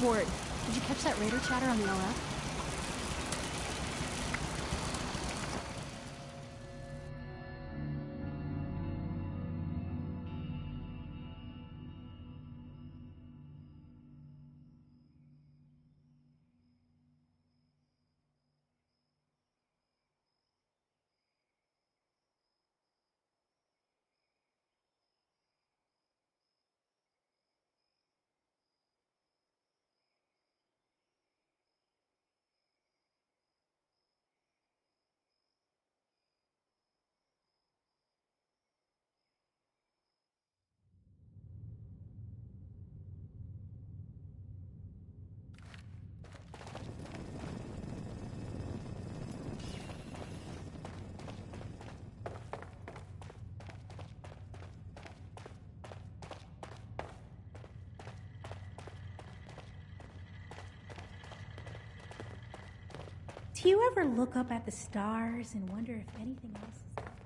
Ward, did you catch that raider chatter on the LF? Do you ever look up at the stars and wonder if anything else is out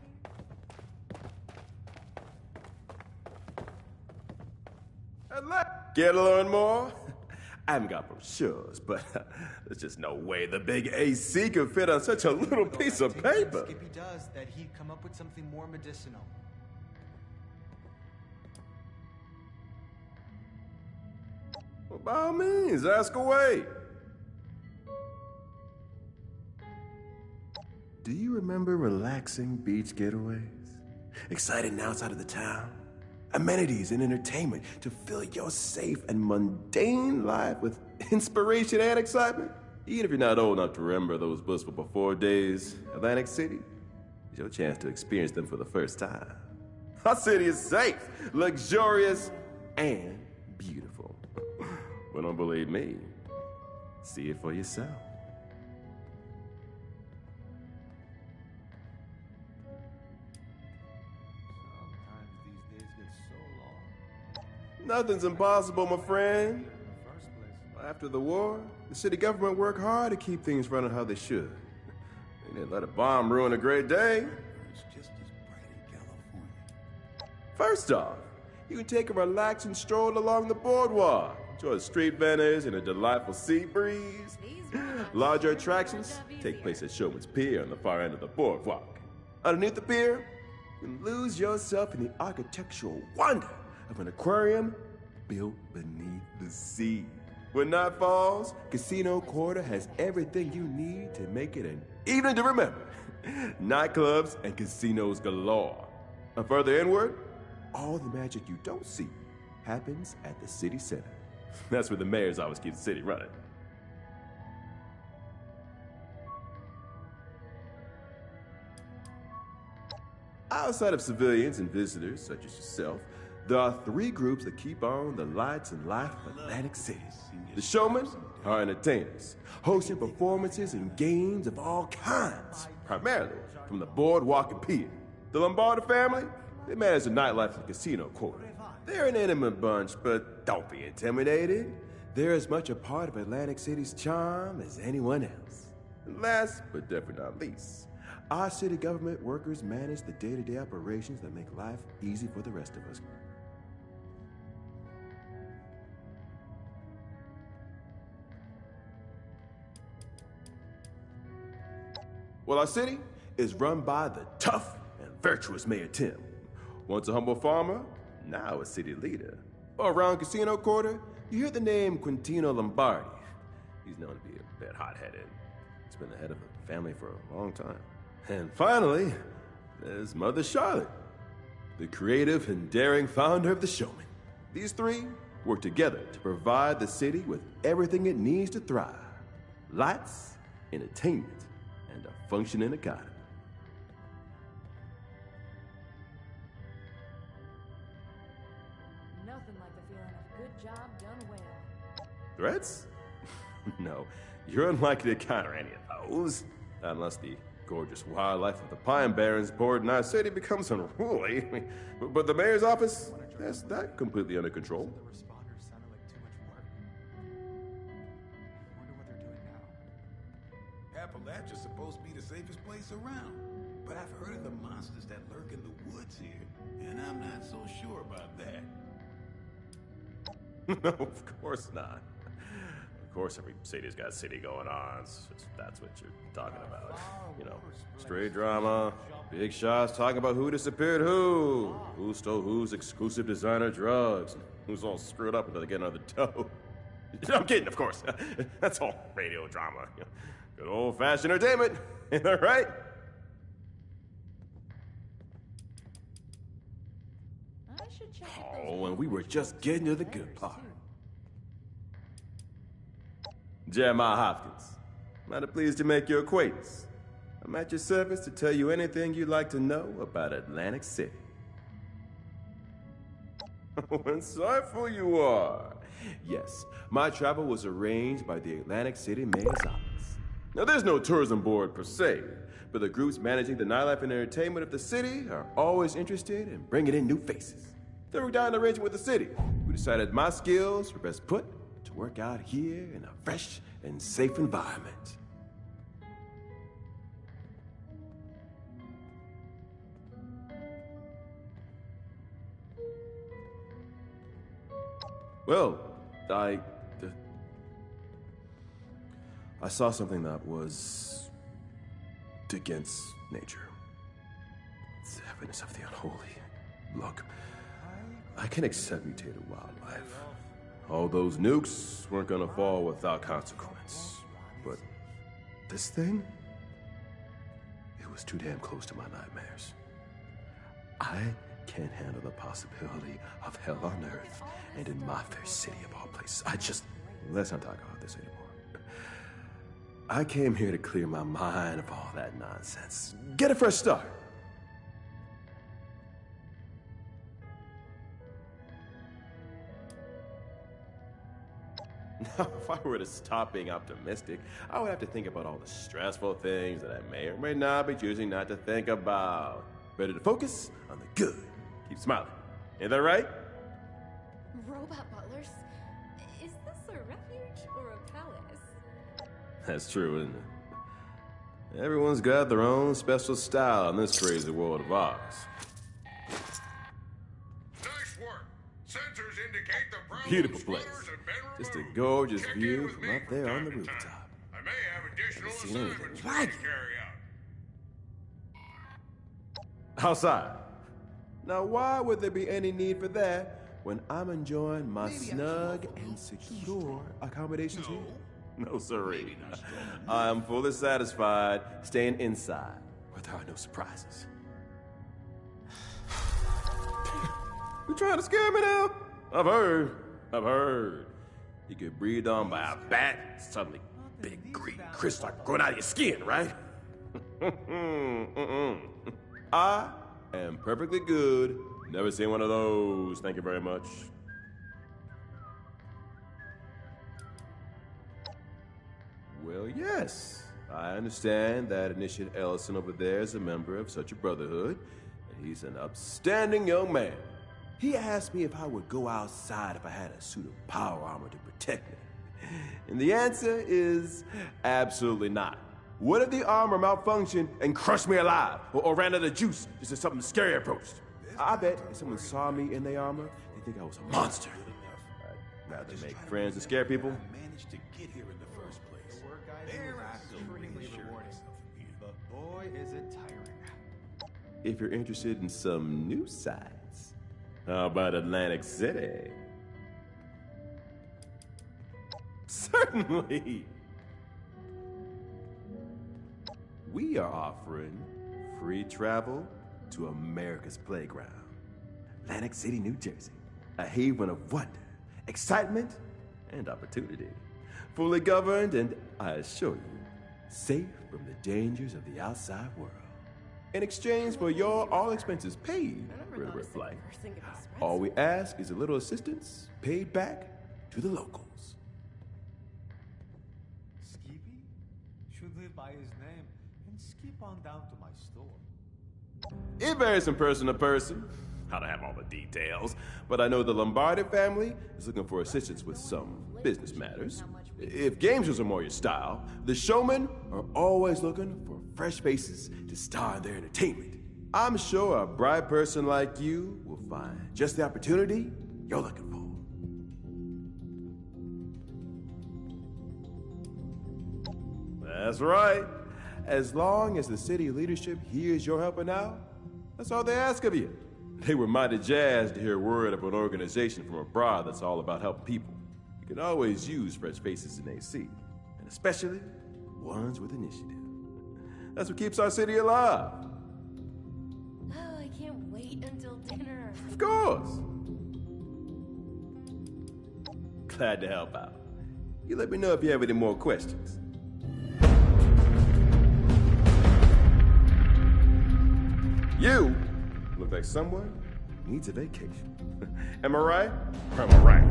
there? Care to learn more? I haven't got brochures, but there's just no way the big AC can fit on such a little piece of paper. Skippy does that he'd come up with something more medicinal. Well, by all means, ask away. Do you remember relaxing beach getaways? Exciting outside of the town? Amenities and entertainment to fill your safe and mundane life with inspiration and excitement? Even if you're not old enough to remember those blissful before days, Atlantic City is your chance to experience them for the first time. Our city is safe, luxurious, and beautiful. But don't believe me. See it for yourself. Nothing's impossible, my friend. After the war, the city government worked hard to keep things running how they should. They didn't let a bomb ruin a great day. It's just as bright in California. First off, you can take a relaxing stroll along the boardwalk. Enjoy the street vendors and a delightful sea breeze. Larger attractions take place at Showman's Pier on the far end of the boardwalk. Underneath the pier, you can lose yourself in the architectural wonder of an aquarium built beneath the sea. When night falls, Casino Quarter has everything you need to make it an evening to remember. Nightclubs and casinos galore. And further inward, all the magic you don't see happens at the city center. That's where the mayors always keep the city running. Outside of civilians and visitors such as yourself, there are three groups that keep on the lights and life of Atlantic City. The showmen are entertainers, hosting performances and games of all kinds, primarily from the boardwalk and pier. The Lombardi family, they manage the nightlife in the Casino Quarter. They're an intimate bunch, but don't be intimidated. They're as much a part of Atlantic City's charm as anyone else. And last, but definitely not least, our city government workers manage the day-to-day operations that make life easy for the rest of us. Well, our city is run by the tough and virtuous Mayor Tim. Once a humble farmer, now a city leader. Around Casino Quarter, you hear the name Quintino Lombardi. He's known to be a bit hot-headed. He's been the head of the family for a long time. And finally, there's Mother Charlotte, the creative and daring founder of the Showman. These three work together to provide the city with everything it needs to thrive. Lights, entertainment, and a functioning economy. Nothing like the feeling of a good job done well. Threats? No, you're unlikely to encounter any of those. Unless the gorgeous wildlife of the Pine Barrens board in our city becomes unruly. But the mayor's office, that's that completely under control. The responders sounded like too much work. I wonder what they're doing now. Appalachia's supposed to be the safest place around. But I've heard of the monsters that lurk in the woods here, and I'm not so sure about that. No, of course not. Of course, every city's got city going on. It's just, that's what you're talking about. You know, straight drama, big shots talking about who disappeared who stole whose exclusive designer drugs, and who's all screwed up until they get another dough. I'm kidding, of course. That's all radio drama. Good old-fashioned entertainment. Ain't that right? I should check Oh, and we were just getting to the good part. Jeremiah Hopkins, mighty pleased to make your acquaintance. I'm at your service to tell you anything you'd like to know about Atlantic City. Oh, insightful you are. Yes, my travel was arranged by the Atlantic City Mayor's office. Now, there's no tourism board per se, but the groups managing the nightlife and entertainment of the city are always interested in bringing in new faces. They worked out an arrangement with the city. We decided my skills were best put to work out here in a fresh and safe environment. Well, I saw something that was against nature. It's evidence of the unholy. Look, I can accept mutated wildlife. All those nukes weren't gonna fall without consequence. But this thing? It was too damn close to my nightmares. I can't handle the possibility of hell on earth and in my fair city of all places. Let's not talk about this anymore. I came here to clear my mind of all that nonsense. Get a fresh start. Now, if I were to stop being optimistic, I would have to think about all the stressful things that I may or may not be choosing not to think about. Better to focus on the good. Keep smiling. Ain't that right? Robot butlers? Is this a refuge or a palace? That's true, isn't it? Everyone's got their own special style in this crazy world of ours. Nice work. Sensors indicate the problem Beautiful place. splitters have been Just a removed. gorgeous Check in view with from me up from there on time the to time. rooftop. I may have additional Haven't seen anything assignments for like you it. to carry out. Outside. Now, why would there be any need for that when I'm enjoying my snug and secure accommodations here? No, sirree. I'm fully satisfied staying inside where there are no surprises. You trying to scare me now? I've heard. You get breathed on by a bat, suddenly big green crystals start growing out of your skin, right? I am perfectly good. Never seen one of those. Thank you very much. Well, yes. I understand that Initiate Ellison over there is a member of such a brotherhood, and he's an upstanding young man. He asked me if I would go outside if I had a suit of power armor to protect me. And the answer is absolutely not. What if the armor malfunctioned and crushed me alive, or ran out of juice just as something scary approached? I bet if someone saw me in their armor, they'd think I was a monster. I'd rather make friends than scare people. I managed to get here in the first place. The work I do There I is go, extremely reassuring rewarding. myself again. But boy, is it tiring. if you're interested in some new sights. How about Atlantic City? Certainly! We are offering free travel to America's playground. Atlantic City, New Jersey. A haven of wonder, excitement, and opportunity. Fully governed and, I assure you, safe from the dangers of the outside world. In exchange for your all expenses paid for the flight, all we ask is a little assistance paid back to the locals. Skippy should live by his name and skip on down to my store. It varies from person to person. I don't have all the details, but I know the Lombardi family is looking for assistance with some business matters. If game shows are more your style, the showmen are always looking for fresh faces to star in their entertainment. I'm sure a bright person like you will find just the opportunity you're looking for. That's right. As long as the city leadership hears you're helping out, that's all they ask of you. They were mighty jazzed to hear word of an organization from abroad that's all about helping people. You can always use fresh faces in AC, and especially ones with initiative. That's what keeps our city alive. Oh, I can't wait until dinner. Of course. Glad to help out. You let me know if you have any more questions. You look like someone who needs a vacation. Am I right? Or am I right?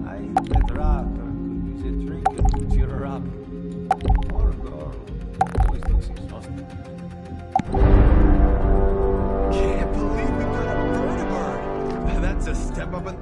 I Petra could use a drink and cheer her up. Poor girl. Always looks exhausted. Can't believe we got a vertibird. That's a step up in...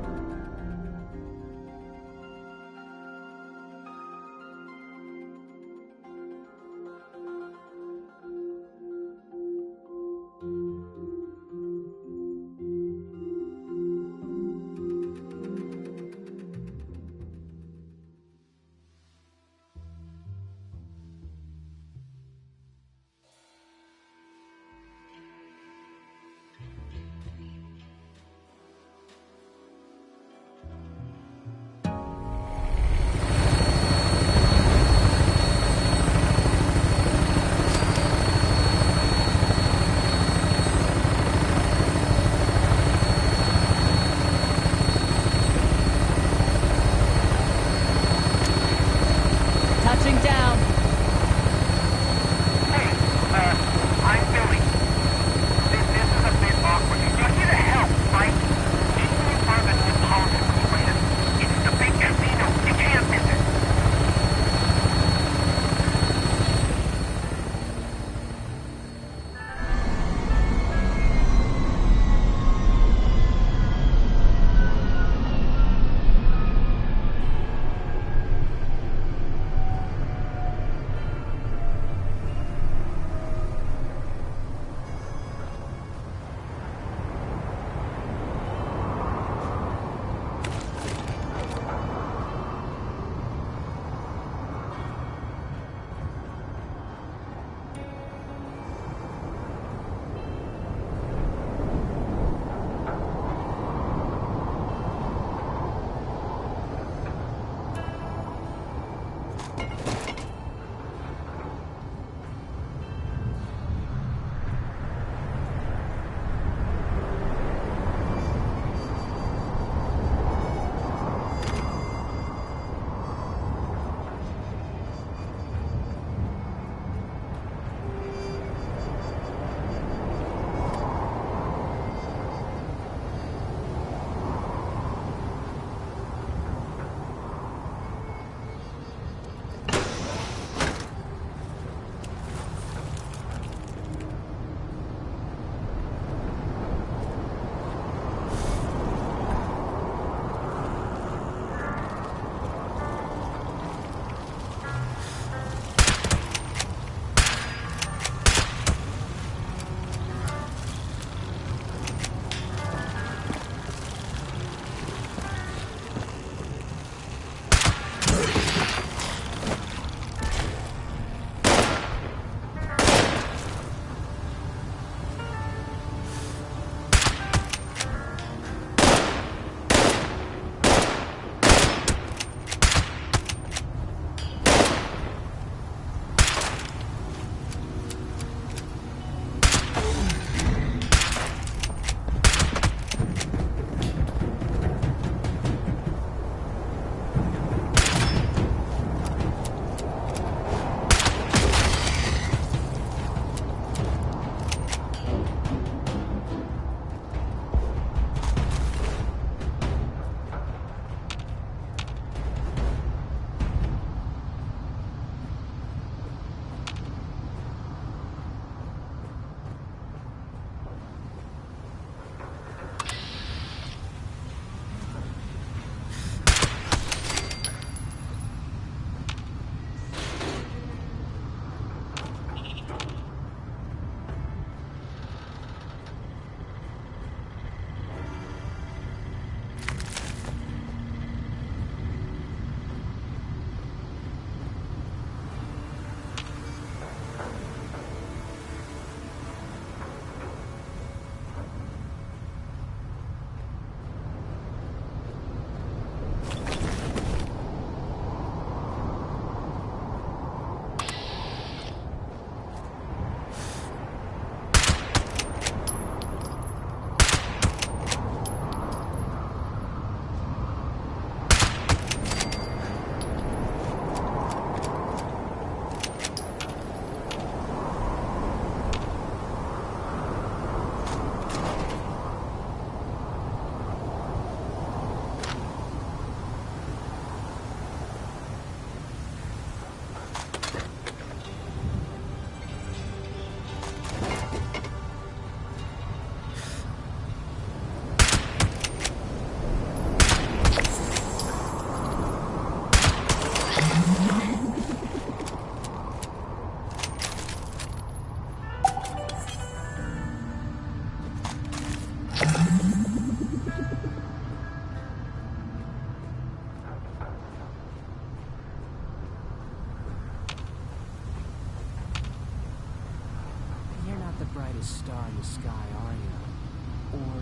brightest star in the sky, are you? Or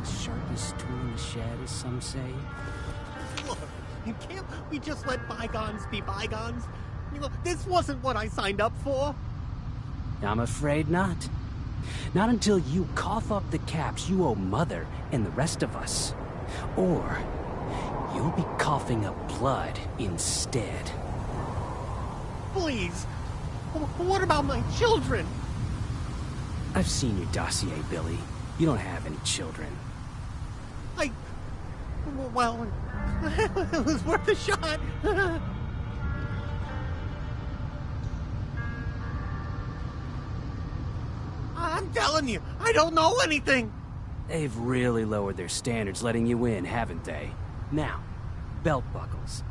the sharpest tool in the shed, as some say? Look, can't we just let bygones be bygones? You know, this wasn't what I signed up for. I'm afraid not. Not until you cough up the caps you owe Mother and the rest of us. Or you'll be coughing up blood instead. Please. What about my children? I've seen your dossier, Billy. You don't have any children. Well, it was worth a shot. I'm telling you, I don't know anything. They've really lowered their standards letting you in, haven't they? Now, belt buckles.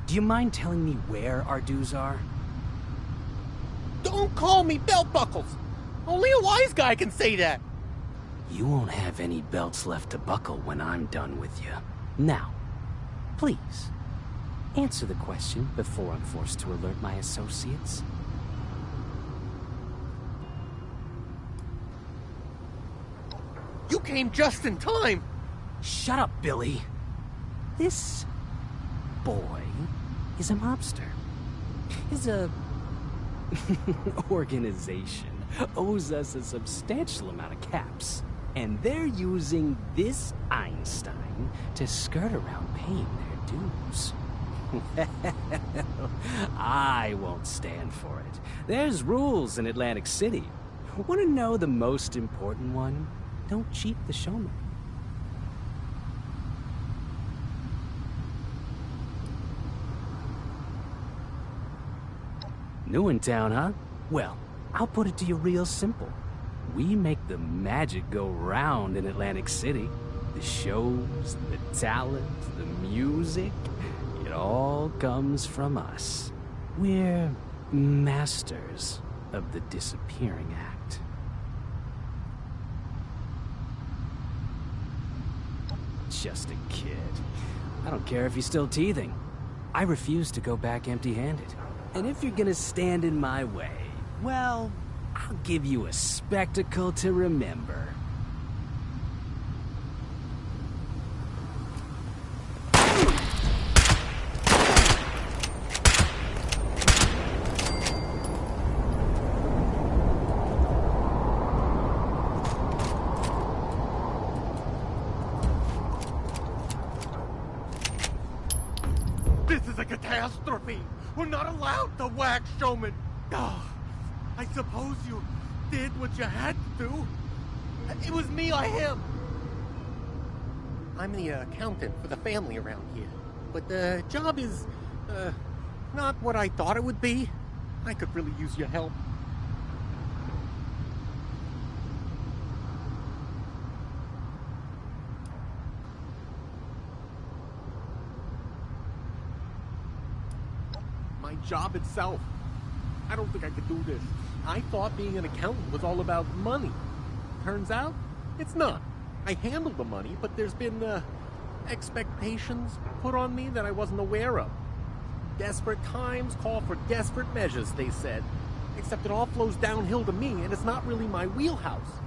Do you mind telling me where our dues are? Don't call me belt buckles. Only a wise guy can say that. You won't have any belts left to buckle when I'm done with you. Now, please, answer the question before I'm forced to alert my associates. You came just in time. Shut up, Billy. This boy is a mobster. His organization owes us a substantial amount of caps. And they're using this Einstein to skirt around paying their dues. I won't stand for it. There's rules in Atlantic City. Want to know the most important one? Don't cheat the showman. New in town, huh? Well, I'll put it to you real simple. We make the magic go round in Atlantic City. The shows, the talent, the music, it all comes from us. We're masters of the disappearing act. Just a kid. I don't care if he's still teething. I refuse to go back empty-handed. And if you're gonna stand in my way, well, I'll give you a spectacle to remember. This is a catastrophe. We're not allowed to wax showman. Oh, I suppose you did what you had to do. It was me or him. I'm the accountant for the family around here. But the job is, not what I thought it would be. I could really use your help. My job itself. I don't think I could do this. I thought being an accountant was all about money. Turns out, it's not. I handle the money, but there's been, expectations put on me that I wasn't aware of. Desperate times call for desperate measures, they said. Except it all flows downhill to me, and it's not really my wheelhouse.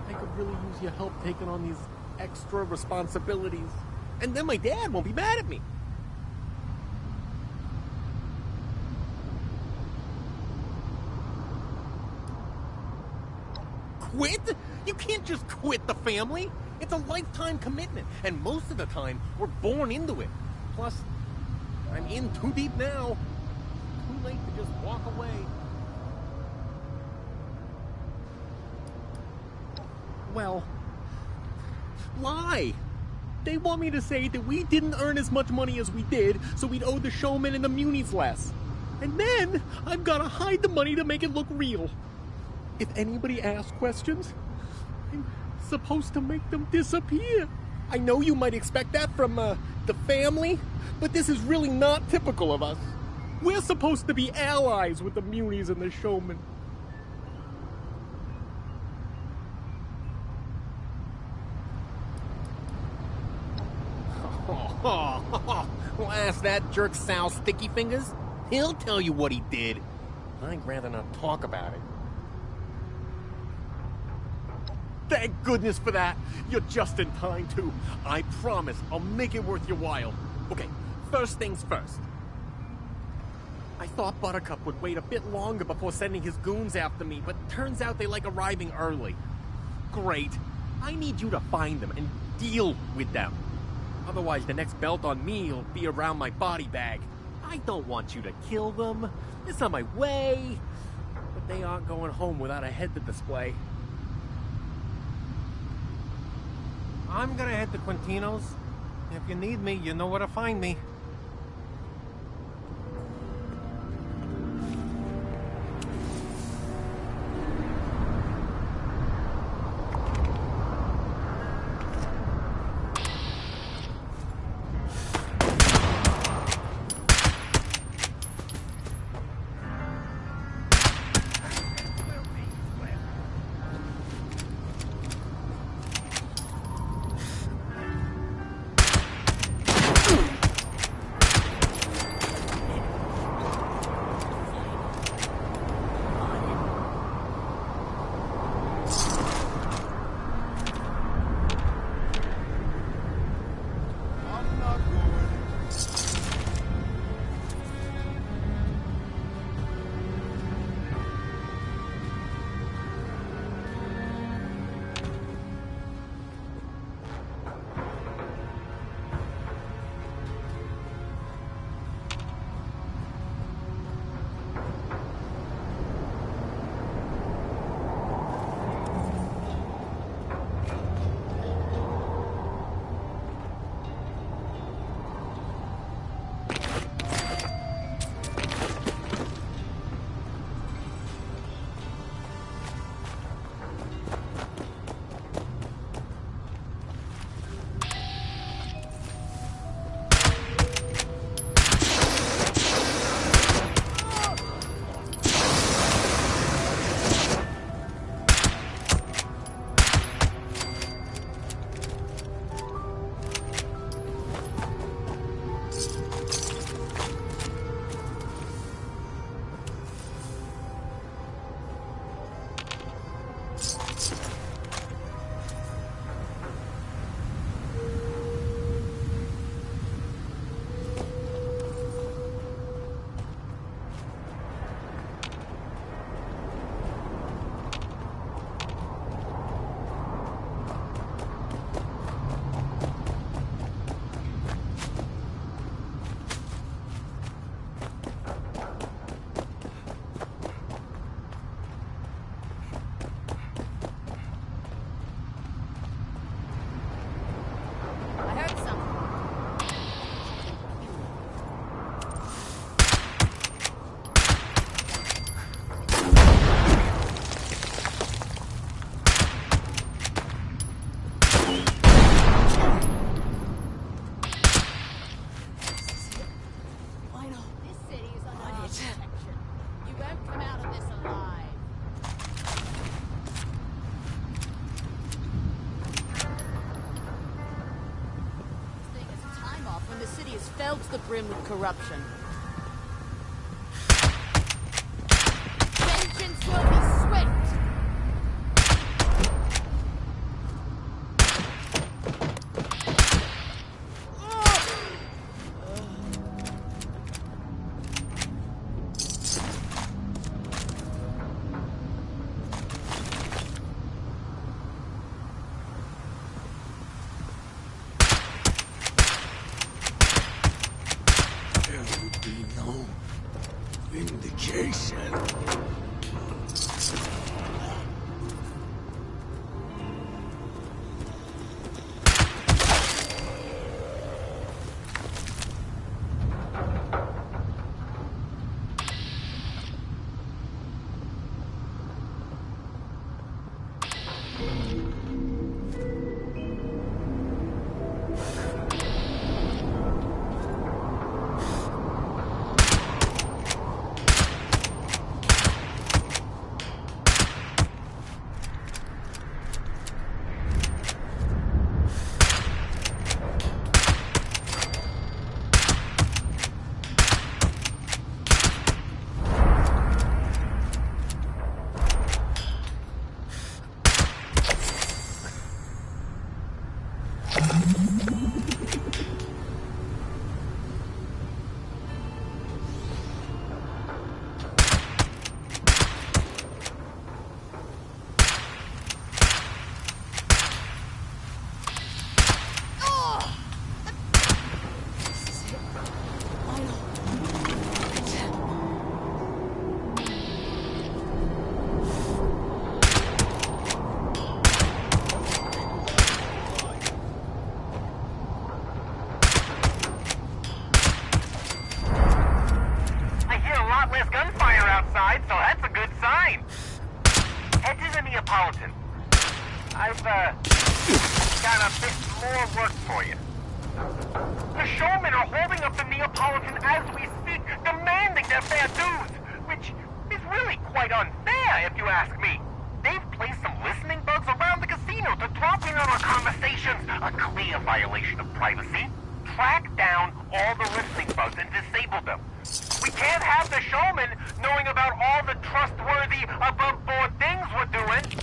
I could really use your help taking on these extra responsibilities. And then my dad won't be mad at me. Quit? You can't just quit the family. It's a lifetime commitment, and most of the time, we're born into it. Plus, I'm in too deep now. Too late to just walk away. Well, lie. They want me to say that we didn't earn as much money as we did, so we'd owe the showman and the munis less. And then, I've gotta hide the money to make it look real. If anybody asks questions, I'm supposed to make them disappear. I know you might expect that from, the family, but this is really not typical of us. We're supposed to be allies with the munis and the showman. Well, ask that jerk Sal Sticky Fingers. He'll tell you what he did. I'd rather not talk about it. Thank goodness for that. You're just in time, too. I promise I'll make it worth your while. Okay, first things first. I thought Buttercup would wait a bit longer before sending his goons after me, but turns out they like arriving early. Great. I need you to find them and deal with them. Otherwise, the next belt on me will be around my body bag. I don't want you to kill them. It's not my way. But they aren't going home without a head to display. I'm gonna head to Quintino's. If you need me, you know where to find me. Filled to the brim with corruption. Vengeance will be swift! Neapolitan. I've, got a bit more work for you. The showmen are holding up the Neapolitan as we speak, demanding their fair dues, which is really quite unfair, if you ask me. They've placed some listening bugs around the casino to drop in on our conversations, a clear violation of privacy. Track down all the listening bugs and disable them. We can't have the showmen knowing about all the trustworthy, above-board things we're doing.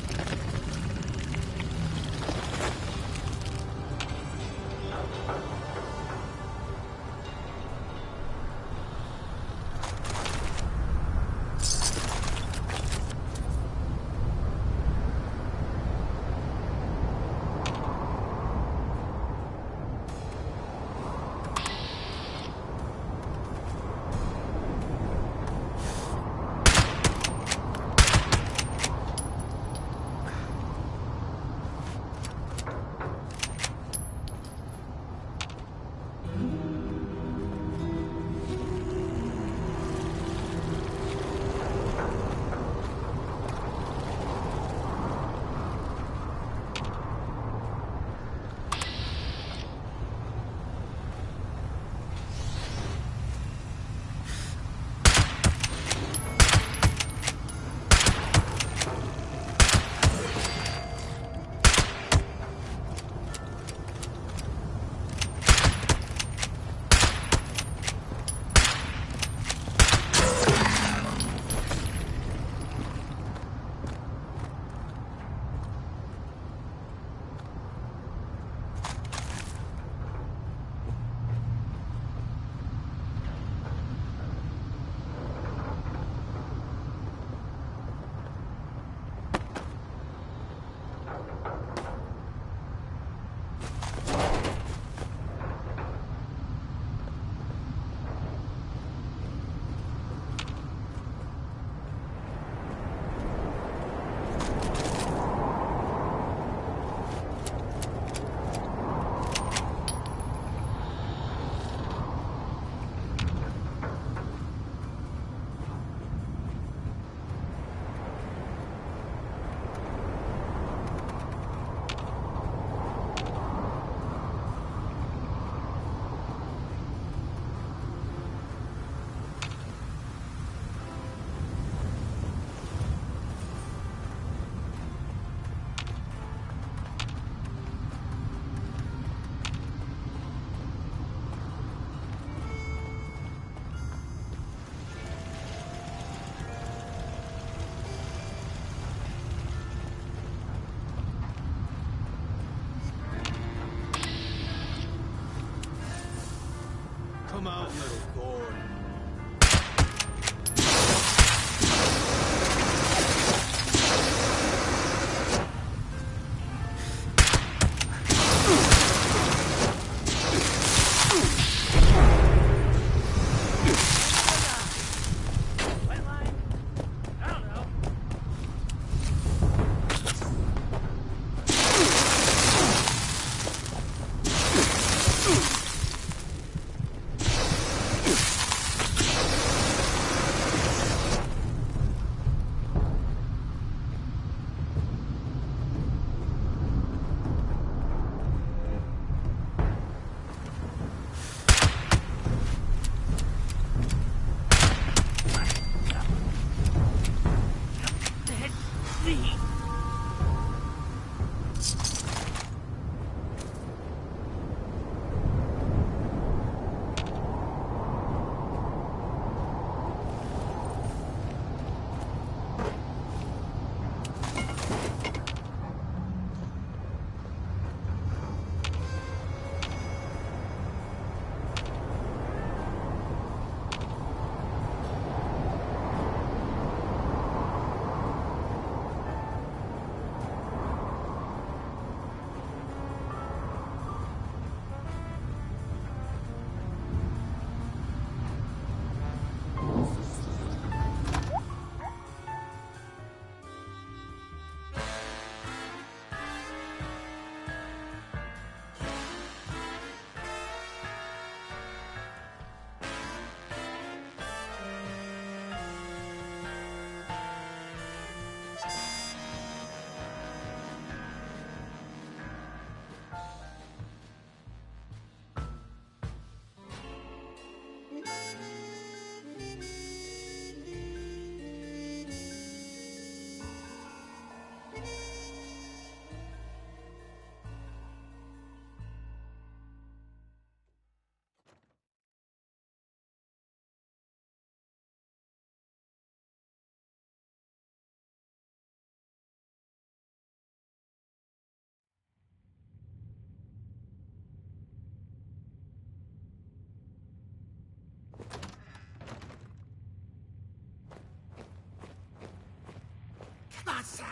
on, Sal.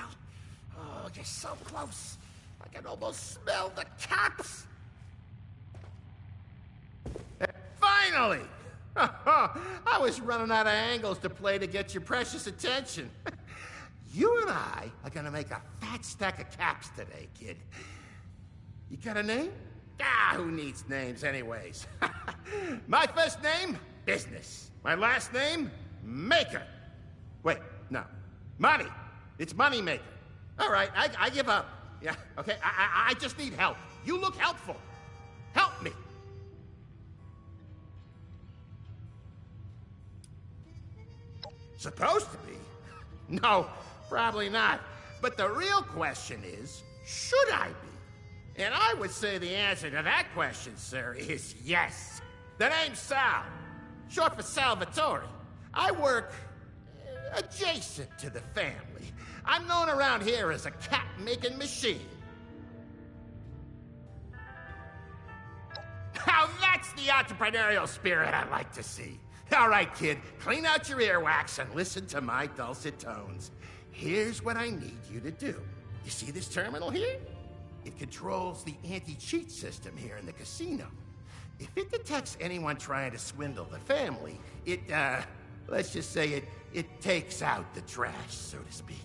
Oh, you're so close. I can almost smell the caps. Finally! I was running out of angles to play to get your precious attention. You and I are gonna make a fat stack of caps today, kid. You got a name? Ah, who needs names anyways? My first name, Business. My last name, Maker. Wait, no. Money. It's Money Maker. All right, I give up. Yeah, okay, I just need help. You look helpful. Help me. Supposed to be? No, probably not. But the real question is, should I be? And I would say the answer to that question, sir, is yes. The name's Sal, short for Salvatore. I work adjacent to the family. I'm known around here as a cat-making machine. Now that's the entrepreneurial spirit I like to see. All right, kid, clean out your earwax and listen to my dulcet tones. Here's what I need you to do. You see this terminal here? It controls the anti-cheat system here in the casino. If it detects anyone trying to swindle the family, let's just say it takes out the trash, so to speak.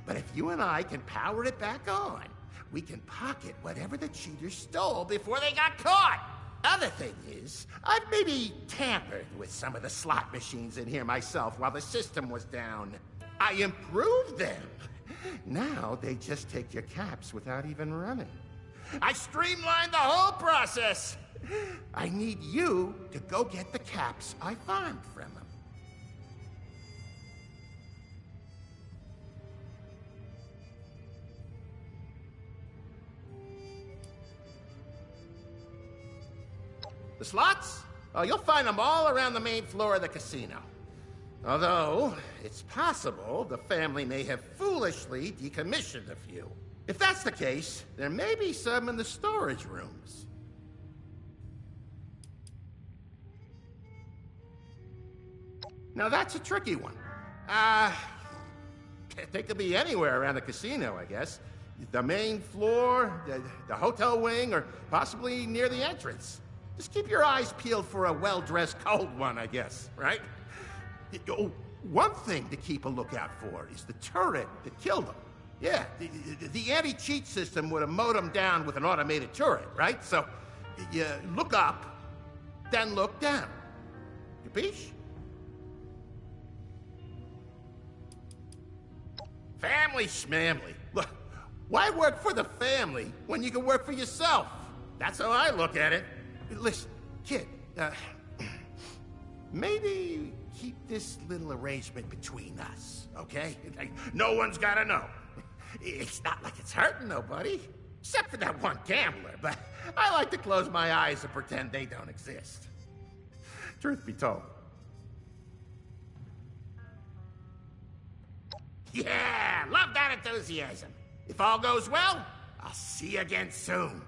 But if you and I can power it back on, we can pocket whatever the cheaters stole before they got caught. Other thing is, I've maybe tampered with some of the slot machines in here myself while the system was down. I improved them. Now they just take your caps without even running. I streamlined the whole process. I need you to go get the caps I farmed from them. The slots? Oh, you'll find them all around the main floor of the casino. Although, it's possible the family may have foolishly decommissioned a few. If that's the case, there may be some in the storage rooms. Now that's a tricky one. They could be anywhere around the casino, I guess. The main floor, the hotel wing, or possibly near the entrance. Just keep your eyes peeled for a well-dressed cold one, I guess, right? Oh, one thing to keep a lookout for is the turret that killed them. Yeah, the anti-cheat system would have mowed them down with an automated turret, right? So, you look up, then look down. Capiche? Family schmamly. Look, why work for the family when you can work for yourself? That's how I look at it. Listen, kid, maybe keep this little arrangement between us, okay? Like, no one's gotta know. It's not like it's hurting nobody, except for that one gambler, but I like to close my eyes and pretend they don't exist. Truth be told. Yeah, love that enthusiasm. If all goes well, I'll see you again soon.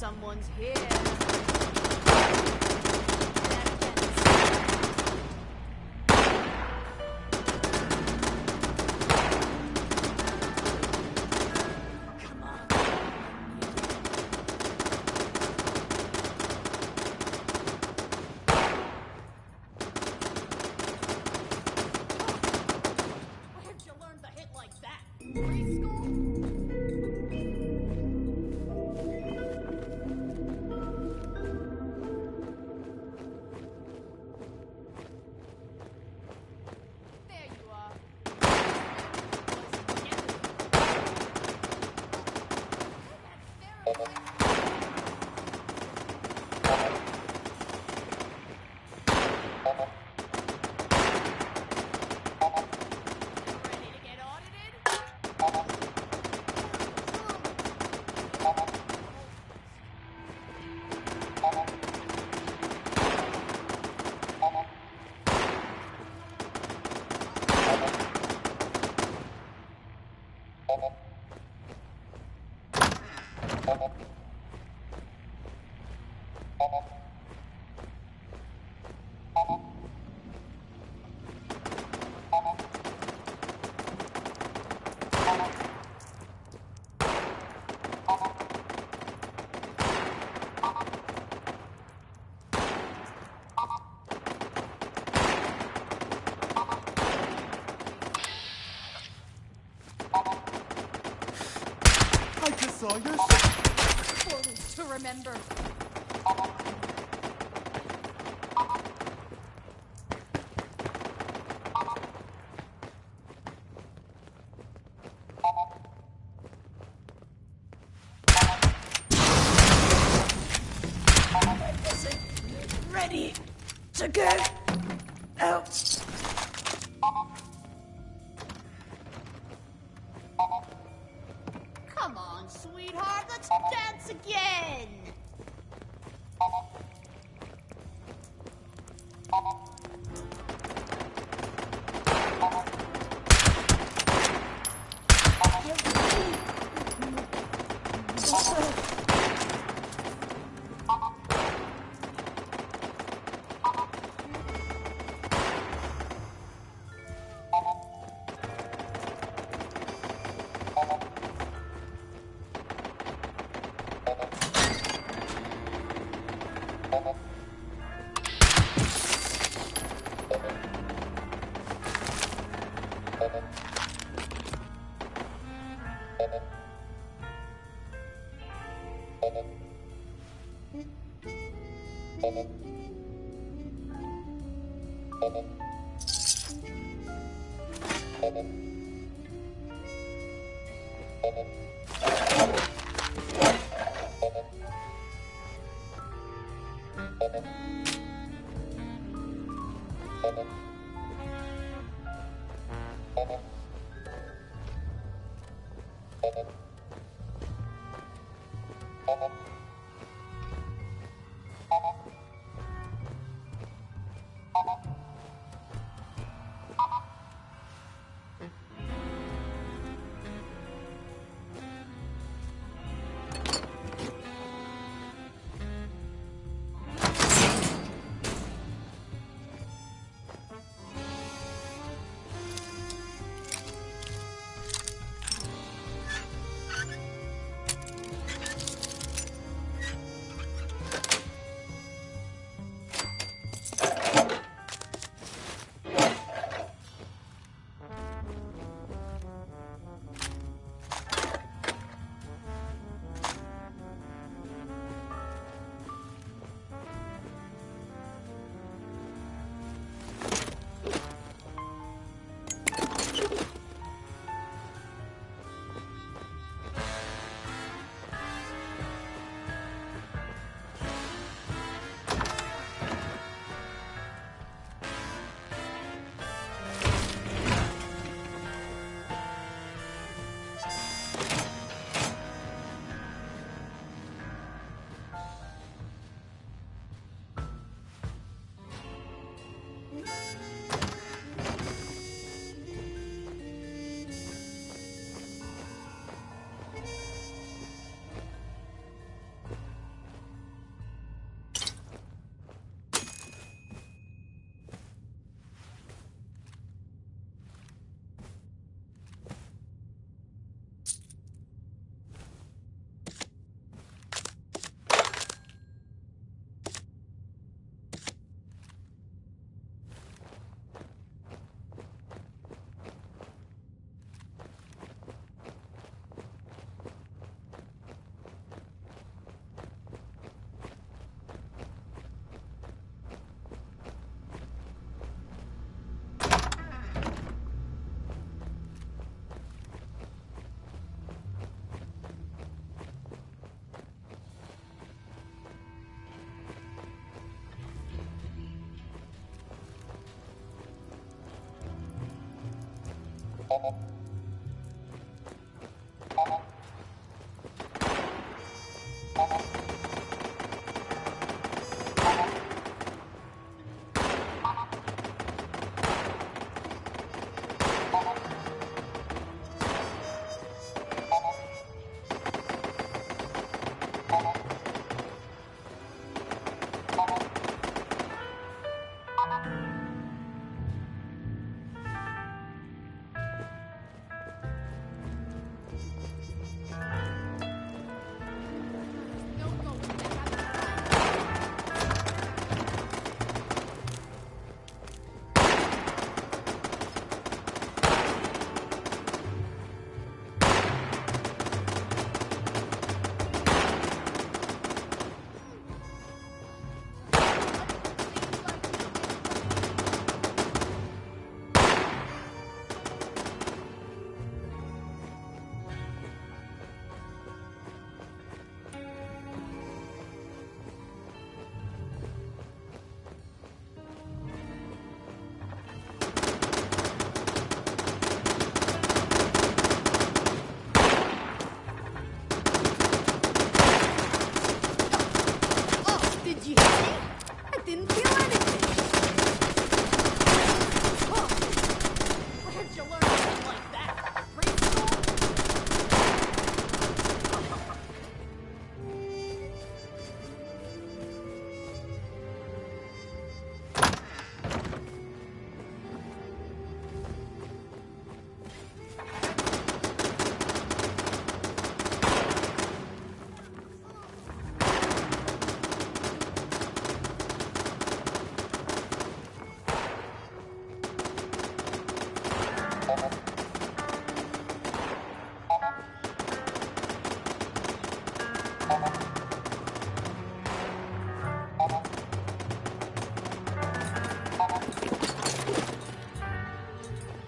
Someone's here. I just saw your Moments to remember. Ready to get out. Come on, sweetheart, let's dance again.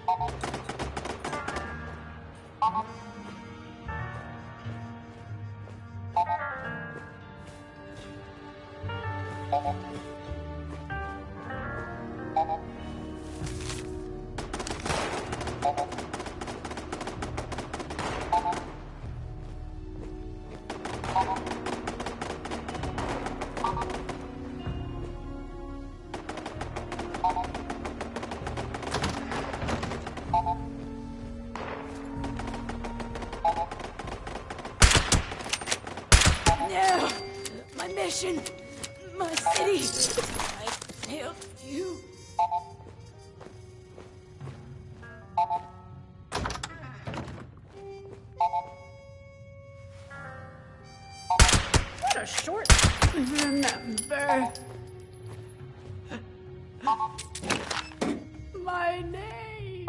No! My mission! My city! I failed you. What a short. Remember my name.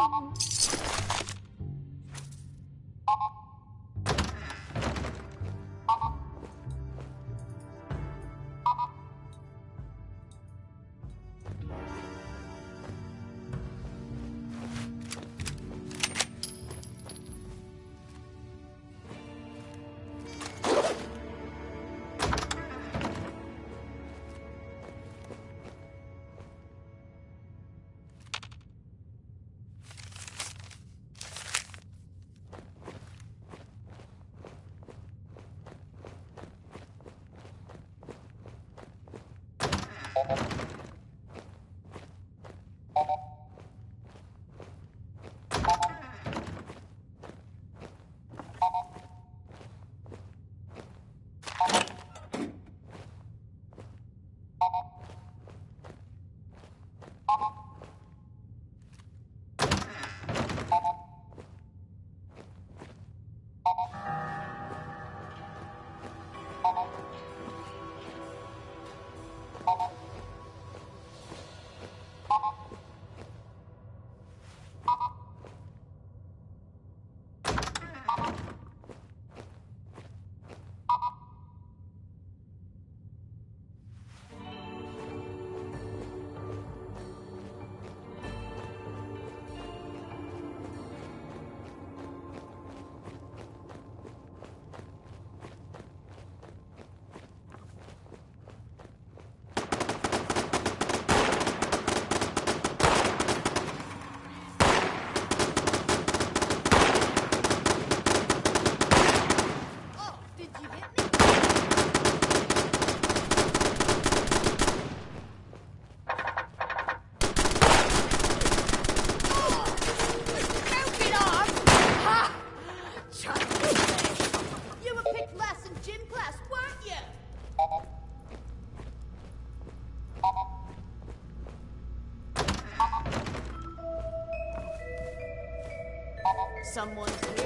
Someone's here.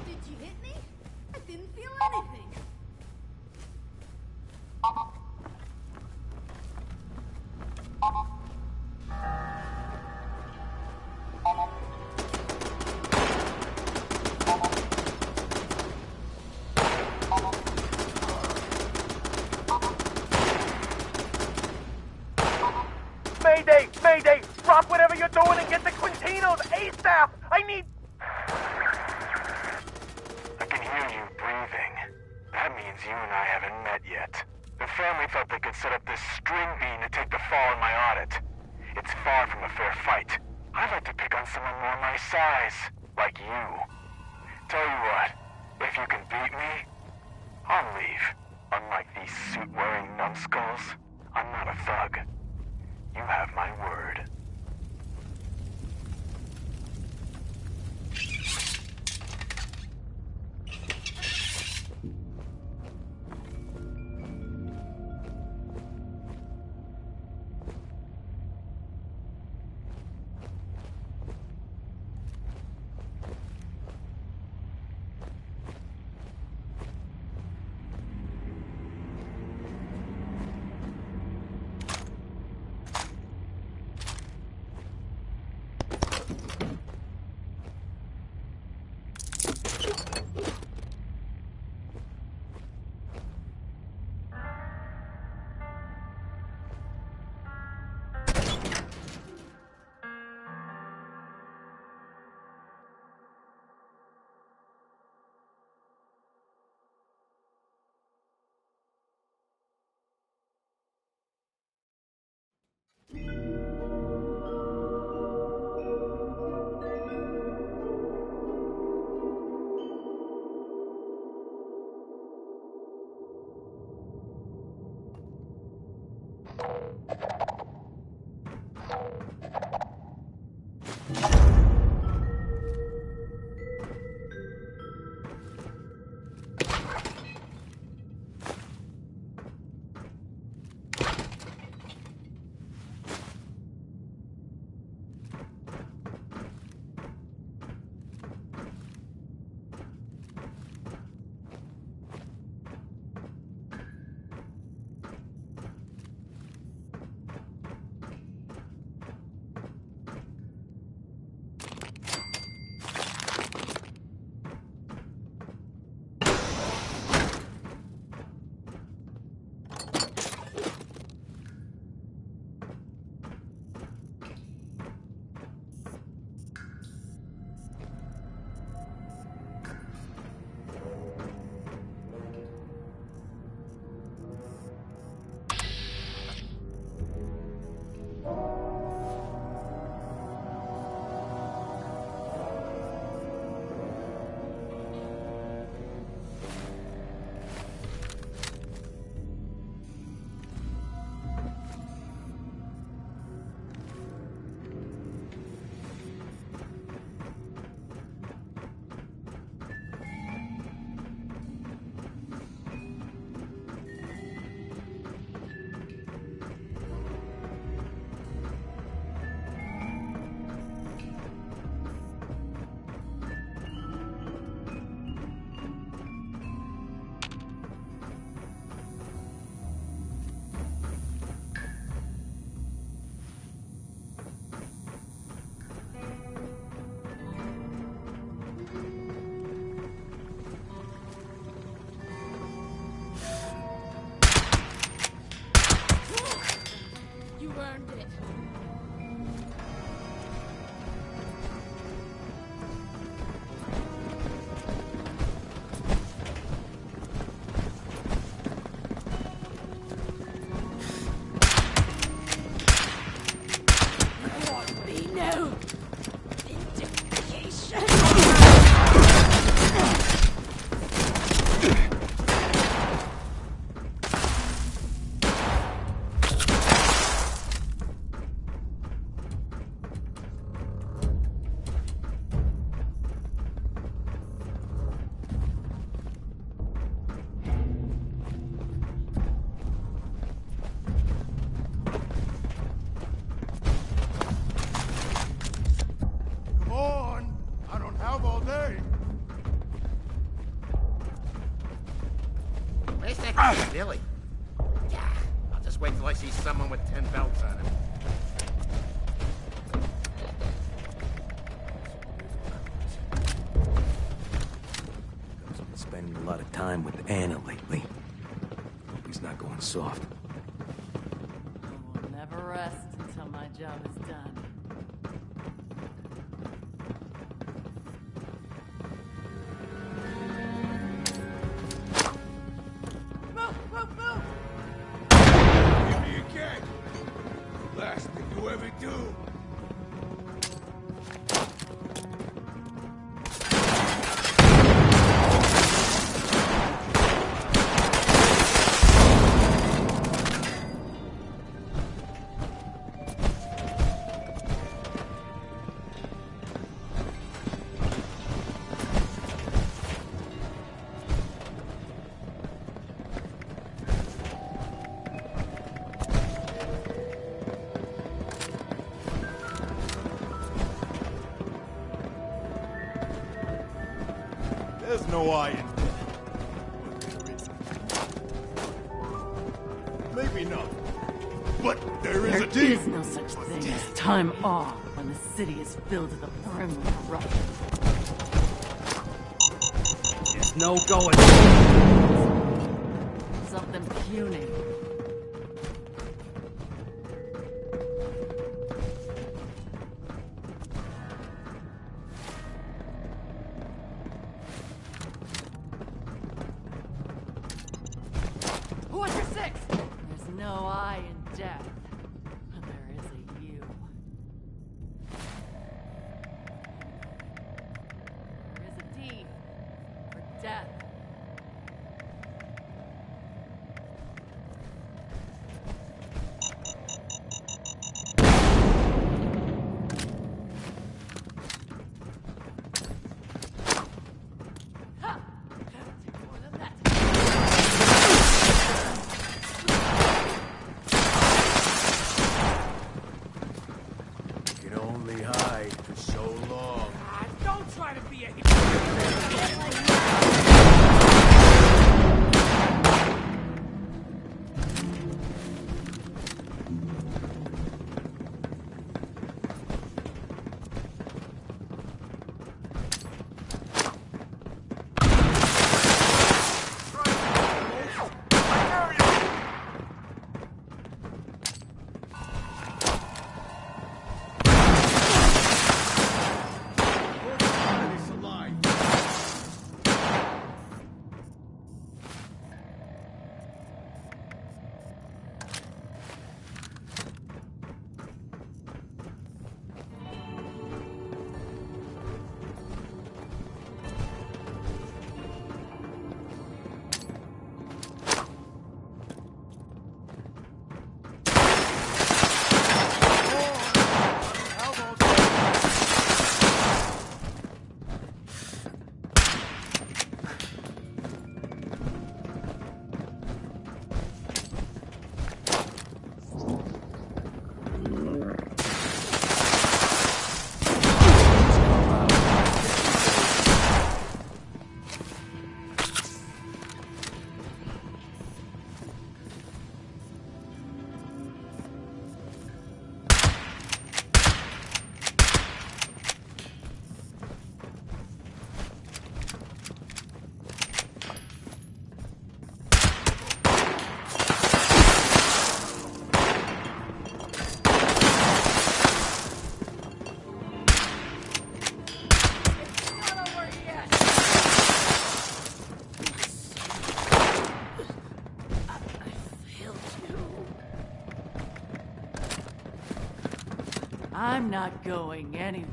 Did you hit me? I didn't feel anything. Mayday! Mayday! Drop whatever you're doing and get to Quintino's ASAP! I need... I can hear you breathing. That means you and I haven't met yet. The family thought they could set up this string bean to take the fall in my audit. It's far from a fair fight. I'd like to pick on someone more my size, like you. Tell you what, if you can beat me, I'll leave. Unlike these suit-wearing numbskulls, I'm not a thug. You have my word. Billy. Yeah, I'll just wait till I see someone with 10 belts on him. I've been spending a lot of time with Anna lately. Hope he's not going soft. I will never rest until my job is done. Last thing you ever do. There's no I in maybe not. But there is a There D. is no such thing as time off when the city is filled to the brim with corruption. There's no going. Something puny. What's your six? There's no I in death, but there is a you. There is a D for death. I'm not going anywhere.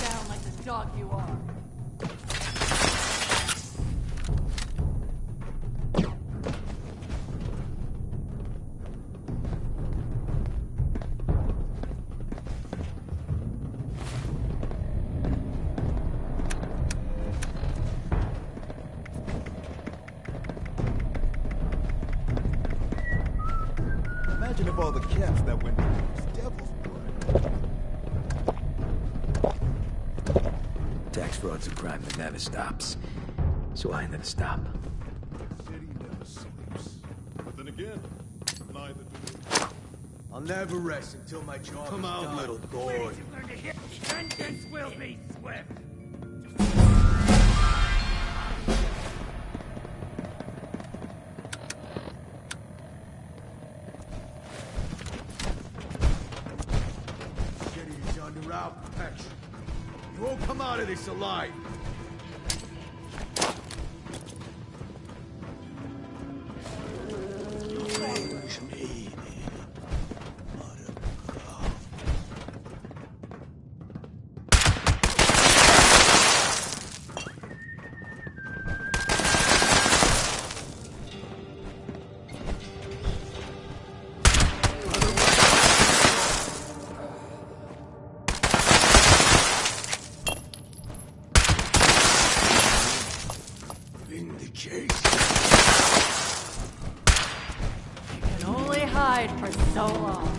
Down like the dog you are. Imagine if all the caps that went through was devil's blood. Tax fraud's a crime that never stops. So I never stop. City never sleeps. But then again, neither do we. I'll never rest until my job Come is out, done. little boy. Vengeance will be swift. City is under our protection. You won't come out of this alive. You can only hide for so long.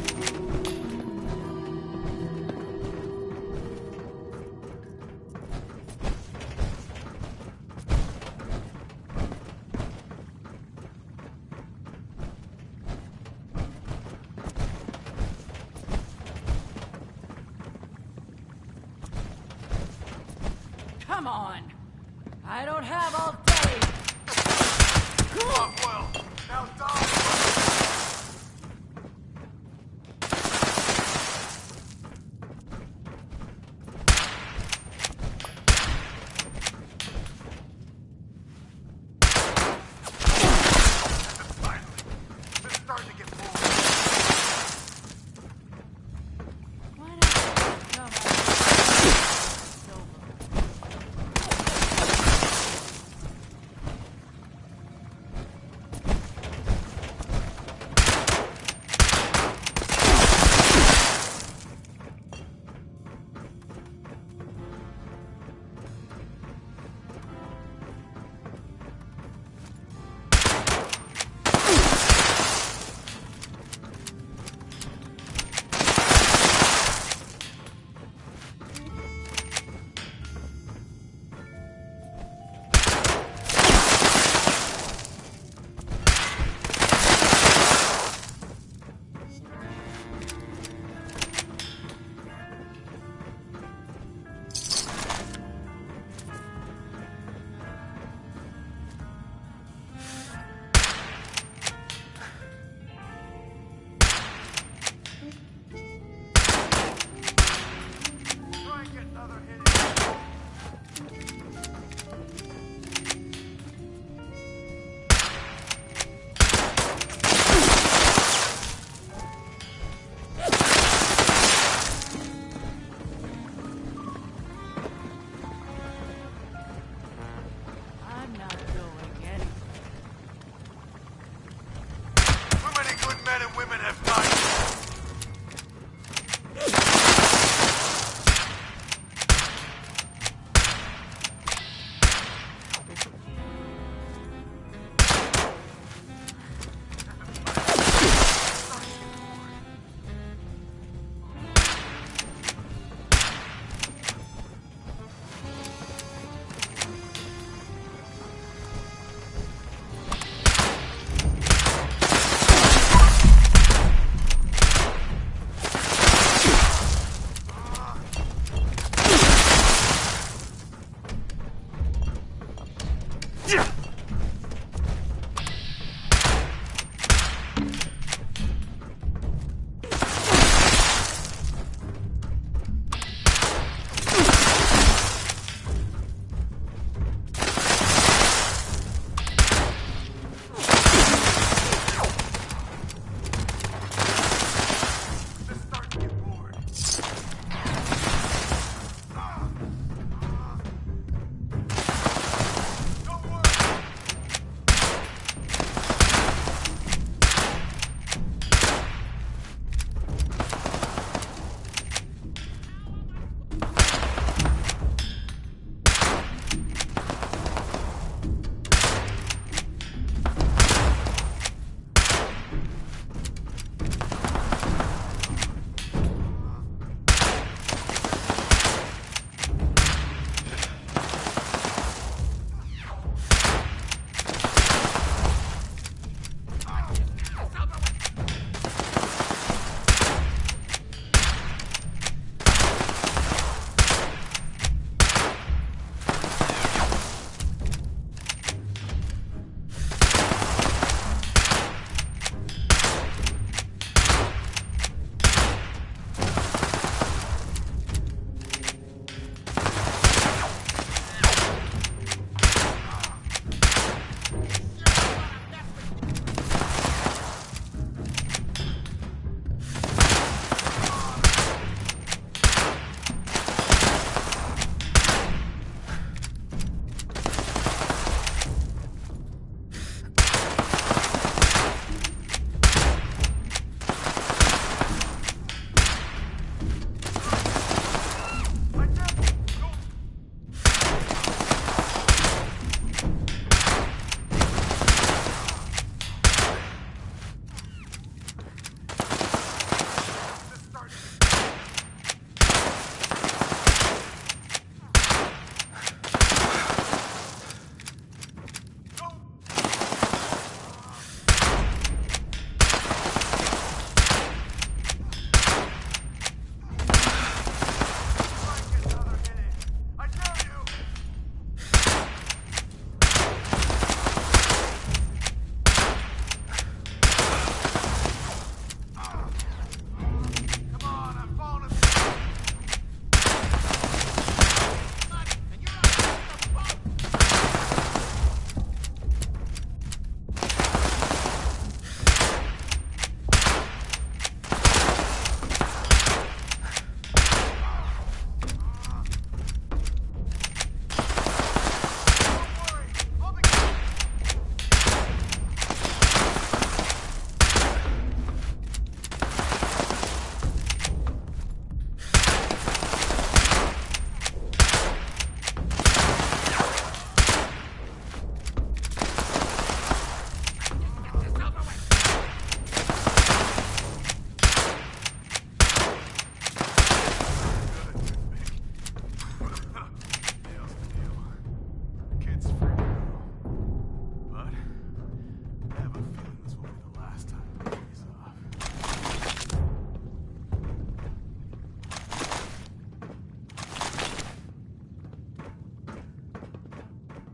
Come on. I don't have all day. Come on, Will. Now die.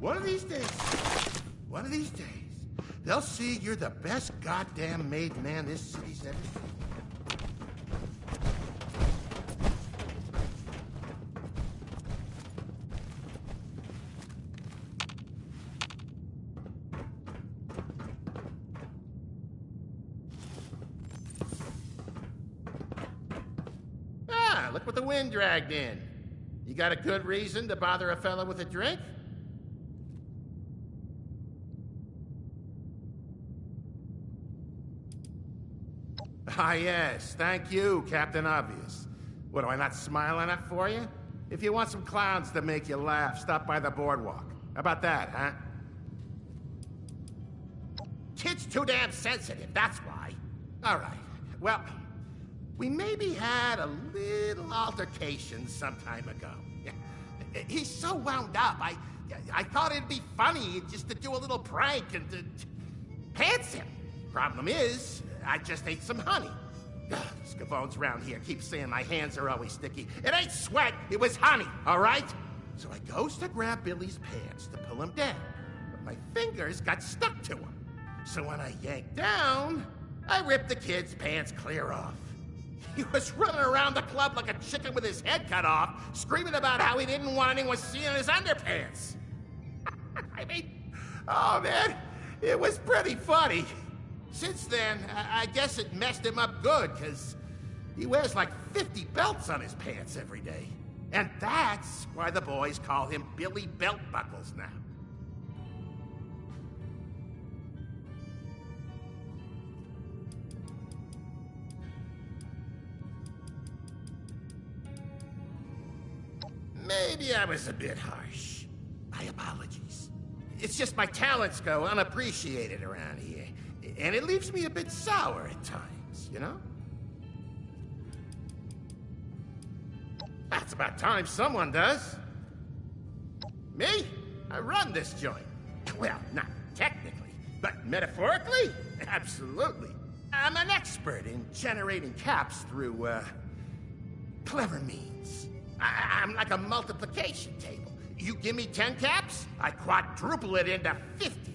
One of these days, they'll see you're the best goddamn made man this city's ever seen. Ah, look what the wind dragged in. You got a good reason to bother a fella with a drink? Ah, yes. Thank you, Captain Obvious. What, do I not smile enough for you? If you want some clowns to make you laugh, stop by the boardwalk. How about that, huh? Kid's too damn sensitive, that's why. All right. Well, we maybe had a little altercation some time ago. He's so wound up, I thought it'd be funny just to do a little prank and to pants him. Problem is, I just ate some honey. Scavones around here keep saying my hands are always sticky. It ain't sweat, it was honey, all right? So I goes to grab Billy's pants to pull him down, but my fingers got stuck to him. So when I yanked down, I ripped the kid's pants clear off. He was running around the club like a chicken with his head cut off, screaming about how he didn't want anyone seeing his underpants. I mean, oh man, it was pretty funny. Since then, I guess it messed him up good, because he wears like 50 belts on his pants every day. And that's why the boys call him Billy Belt Buckles now. Maybe I was a bit harsh. My apologies. It's just my talents go unappreciated around here. And it leaves me a bit sour at times, you know? That's about time someone does. Me? I run this joint. Well, not technically, but metaphorically? Absolutely. I'm an expert in generating caps through, clever means. I'm like a multiplication table. You give me 10 caps, I quadruple it into 50.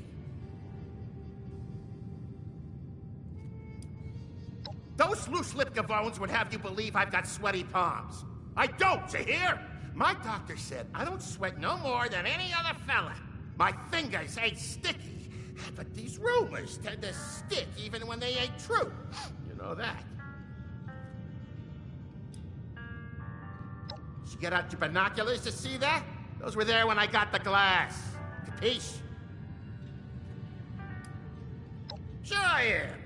Those loose-lipped gavones would have you believe I've got sweaty palms. I don't, you hear? My doctor said I don't sweat no more than any other fella. My fingers ain't sticky, but these rumors tend to stick even when they ain't true. You know that. Did you get out your binoculars to see that? Those were there when I got the glass. Capiche? Sure I am.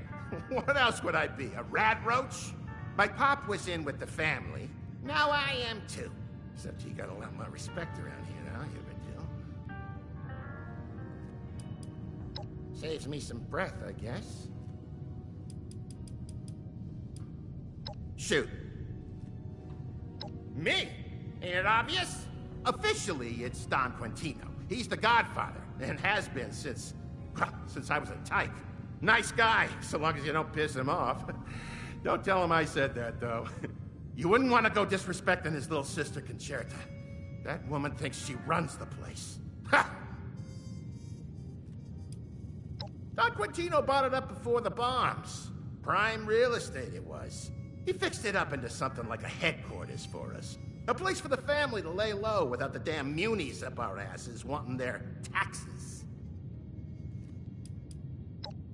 What else would I be, a rat roach? My pop was in with the family. Now I am too. Except he got a lot more respect around here now, you been do. Saves me some breath, I guess. Shoot. Me? Ain't it obvious? Officially, it's Don Quintino. He's the godfather, and has been since I was a tyke. Nice guy, so long as you don't piss him off. Don't tell him I said that, though. You wouldn't want to go disrespecting his little sister, Concerta. That woman thinks she runs the place. Ha! Don Quintino bought it up before the bombs. Prime real estate it was. He fixed it up into something like a headquarters for us. A place for the family to lay low without the damn munis up our asses wanting their taxes.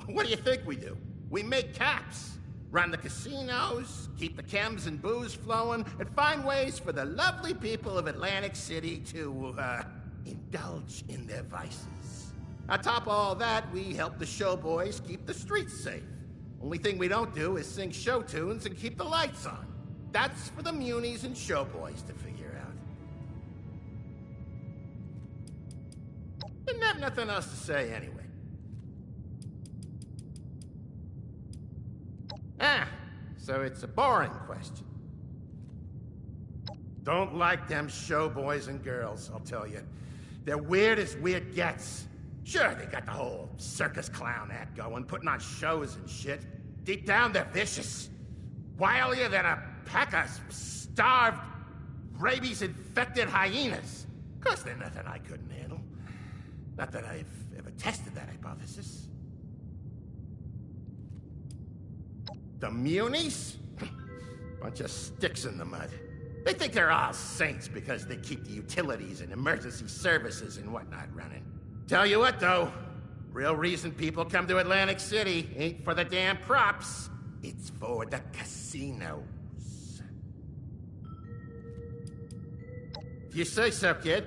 What do you think we do? We make caps, run the casinos, keep the chems and booze flowing, and find ways for the lovely people of Atlantic City to, indulge in their vices. On top of all that, we help the showboys keep the streets safe. Only thing we don't do is sing show tunes and keep the lights on. That's for the munis and showboys to figure out. Didn't have nothing else to say anyway. So it's a boring question. Don't like them showboys and girls, I'll tell you. They're weird as weird gets. Sure, they got the whole circus clown act going, putting on shows and shit. Deep down, they're vicious. Wilier than a pack of starved, rabies-infected hyenas. Of course, they're nothing I couldn't handle. Not that I've ever tested that hypothesis. The Munies? Bunch of sticks in the mud. They think they're all saints because they keep the utilities and emergency services and whatnot running. Tell you what, though, real reason people come to Atlantic City ain't for the damn props. It's for the casinos. If you say so, kid.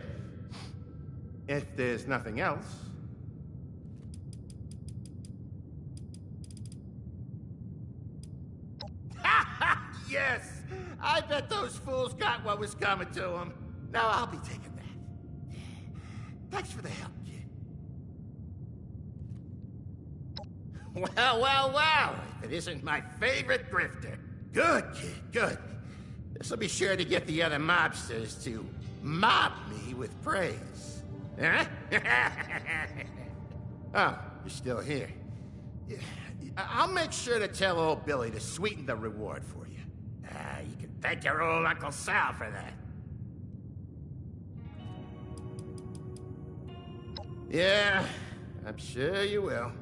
If there's nothing else. Yes! I bet those fools got what was coming to them. Now I'll be taking that. Thanks for the help, kid. Well. If it isn't my favorite grifter. Good, kid, good. This'll be sure to get the other mobsters to mob me with praise. Huh? Oh, you're still here. Yeah, I'll make sure to tell old Billy to sweeten the reward for you. You can thank your old Uncle Sal for that. Yeah, I'm sure you will.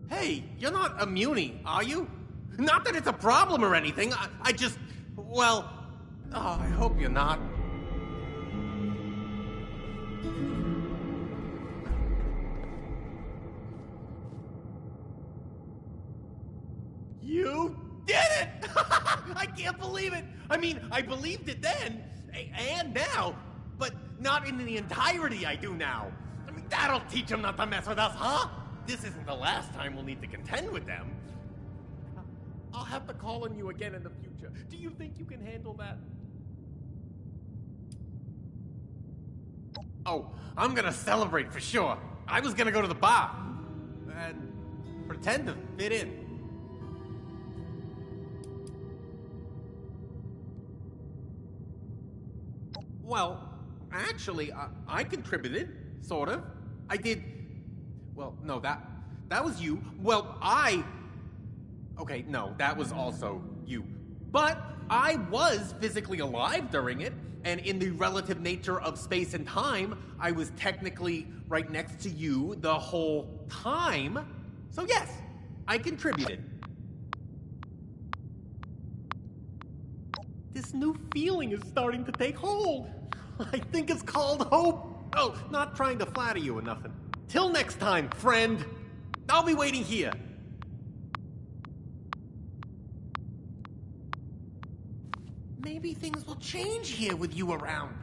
Hey, you're not a Muni, are you? Not that it's a problem or anything. I just... Well... Oh, I hope you're not. You did it! I can't believe it! I mean, I believed it then, and now, but not in the entirety I do now. I mean, that'll teach them not to mess with us, huh? This isn't the last time we'll need to contend with them. I'll have to call on you again in the future. Do you think you can handle that? Oh, I'm gonna celebrate for sure. I was gonna go to the bar and pretend to fit in. Well, actually, I contributed, sort of. I did... Well, no, that was you. Well, okay, no, that was also you. But I was physically alive during it, and in the relative nature of space and time, I was technically right next to you the whole time. So yes, I contributed. This new feeling is starting to take hold. I think it's called hope. Oh, not trying to flatter you or nothing. Till next time, friend. I'll be waiting here. Maybe things will change here with you around.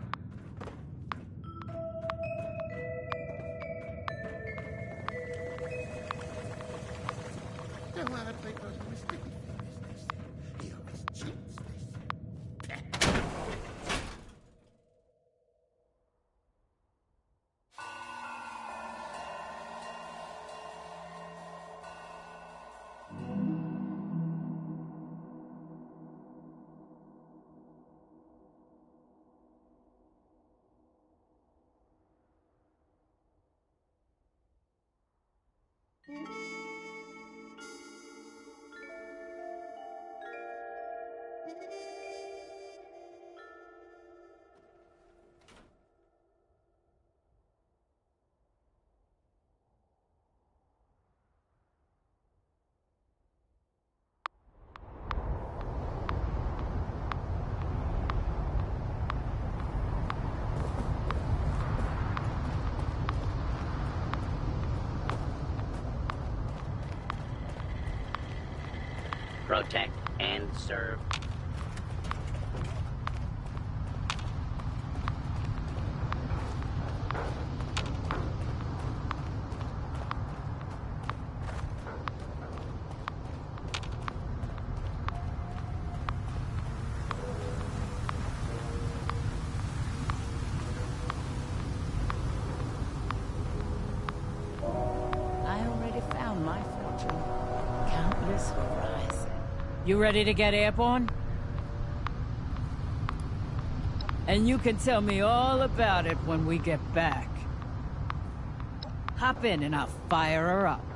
Don't want to play those sticky fingers. He always cheats. Protect and serve. I already found my fortune. Countless horizons. You ready to get airborne? And you can tell me all about it when we get back. Hop in and I'll fire her up.